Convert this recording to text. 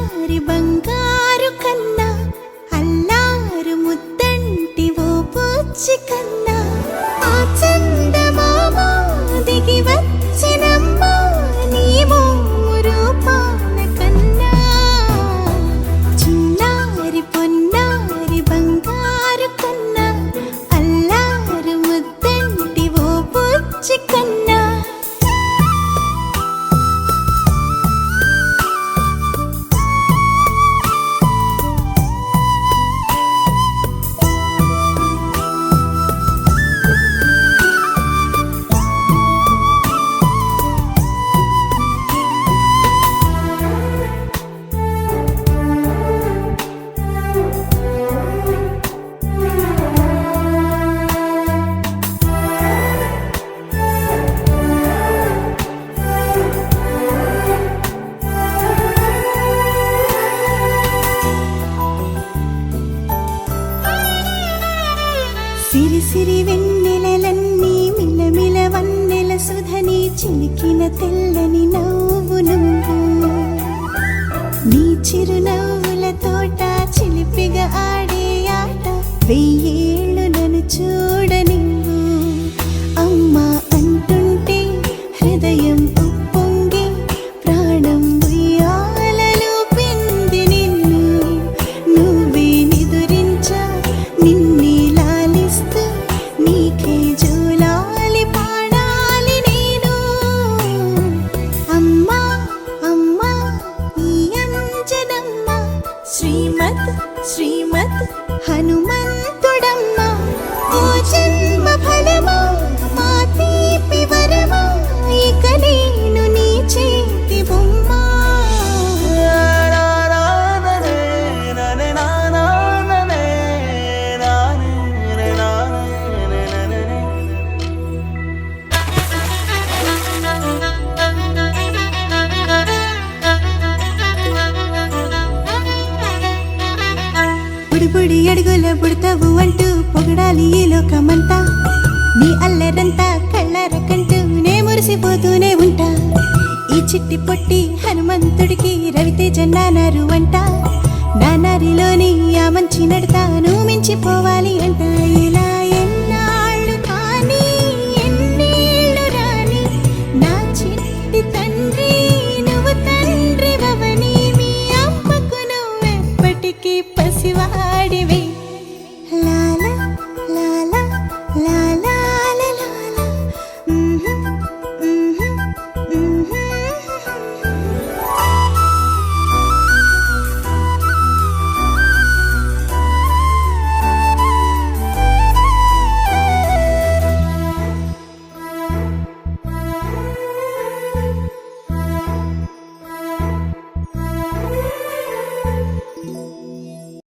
చిన్నారి బంగారు కన్నా అల్లారు ముద్దంటి ఓ పూచి కన్నా ఆ చందమామ దిగి వచ్చినమ్మా నీ మోము రూపాన కన్నా చిన్నారి పొన్నారి బంగారు కన్నా అల్లారు ముద్దంటి ఓ పూచి కన్నా సిరి సిరి వెన్నెలలన్నీ మిలమిల వన్నెల సుధని చిలికిన తెల్లని నవ్వు నువ్వు నీ చిరునవ్వుల తోట చిలిపిగా ఆడే ఆట వెయ్యేళ్ళు నన్ను చూడ నువ్వు అమ్మా అంటుంటే హృదయం ఉప్పొంగి ప్రాణం ఉయ్యాలలో పింది నిన్ను నువ్వే నిదురించా నిన్నే నీకే జోలాలి పాడాలి నేను అమ్మా అమ్మా ఈ అంజనమ్మ శ్రీమత్ శ్రీమత్ హనుమంతుడమ్మ ఓ జన్మ ఫలమా మా తీపి వరమా ఇక నేను నీ చేతి బొమ్మ బుడి అడుగుల బుడతావు అంటూ పొగడాలి ఈ లోకమంతా నీ అల్లరంతా కళ్ళారకంటూ నే మురిసిపోతూనే ఉంటా ఈ చిట్టి పొట్టి హనుమంతుడికి రవితేజ నానారు అంట నానారిలోని ఆ మంచి నడతా నువ్వు మించిపోవాలి అంట